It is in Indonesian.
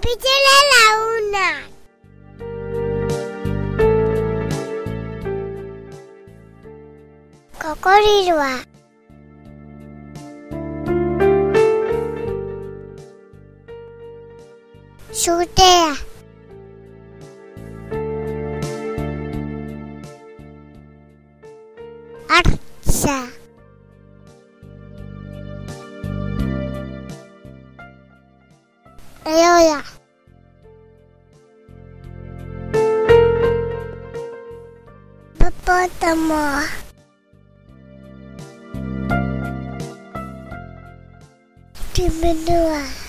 Capitale la 1. ココリルはSutea. Arsa. Ayoya. Hippopotamus. Dimenua.